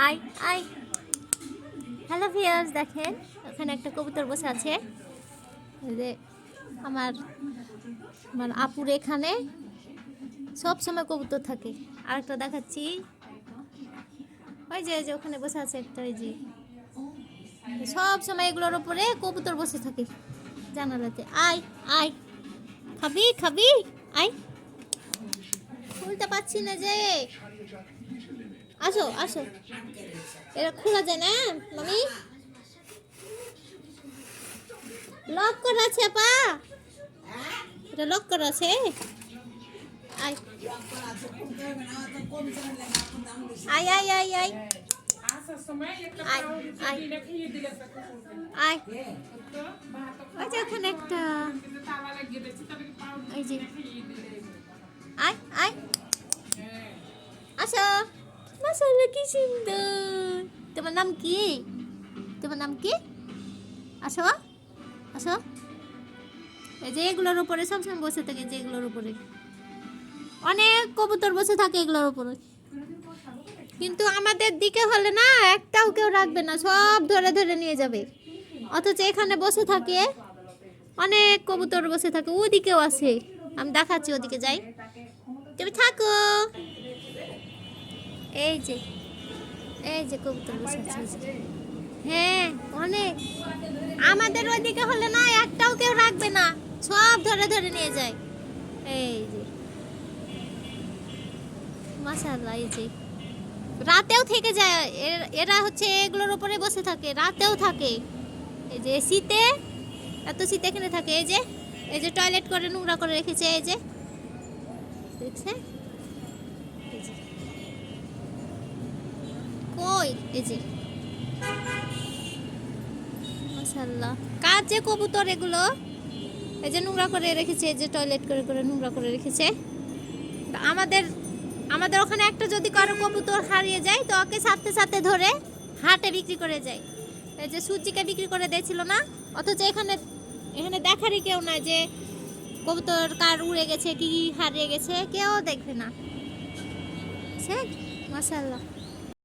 I I hello viewers, দেখেন ওখানে একটা কবুতর বসে আছে। এই যে আমার আমার আপুর এখানে সব সময় কবুতর থাকে। আরেকটা দেখাচ্ছি, ওই যে ওখানে বসে আছে একটা, ওই যে সব সময় এগুলোর উপরে কবুতর বসে থাকে জানালাতে। আয় আয়, খাবি খাবি, আয়। খুলতে পারছি না যে, আসো আসো। এটা খোলা যায় না মামি, লক করা আছে আপা, এটা লক করা আছে। আয় আয় আয় আয় আয় আয়, ওই যে ওখানে একটা, এই যে আয় আয়, আসো। মাশাআল্লাহ কি সুন্দর। তোমার নাম কি? তোমার নাম কি? আসো আসো। এই যে এগুলোর উপরে সবসময় বসে থাকে, যে এগুলোর উপরে অনেক কবুতর বসে থাকে এগুলোর উপরে, কিন্তু আমাদের দিকে হলে না একটাও কেউ রাখবে না, সব ধরে ধরে নিয়ে যাবে। অথচ এখানে বসে থাকে অনেক কবুতর বসে থাকে, ওদিকেও আছে। আমি দেখাচ্ছি, ওদিকে যাই, তুমি থাকো। এই যে এই যে কবুতর বসে আছে, হ্যাঁ অনেক। আমাদের ওইদিকে হলে না একটাও কেউ রাখবে না, সব ধরে ধরে নিয়ে যায়। এই যে মাশাআল্লাহ, এই যে রাতেও থেকে যায় এরা, হচ্ছে এগুলোর উপরে বসে থাকে, রাতেও থাকে। এই যে শীতে, এত শীতে এখানে থাকে। এই যে টয়লেট করে নোংরা করে রেখেছে, এই যে দেখছে কই, এই যে মাশাআল্লাহ কার যে কবুতর এগুলো, এই যে নোংরা করে রেখেছে, এই যে টয়লেট করে করে নোংরা করে রেখেছে। আমাদের ওখানে একটা যদি কারো কবুতর হারিয়ে যায় তো ওকে সাথে সাথে ধরে হাটে বিক্রি করে যায়। এই যে সূর্যিকে বিক্রি করে দিয়েছিল না, অথচ এখানে দেখারই কেউ নাই যে কবুতর কার উড়ে গেছে কি হারিয়ে গেছে, কেউ দেখবে না। মাশাআল্লাহ।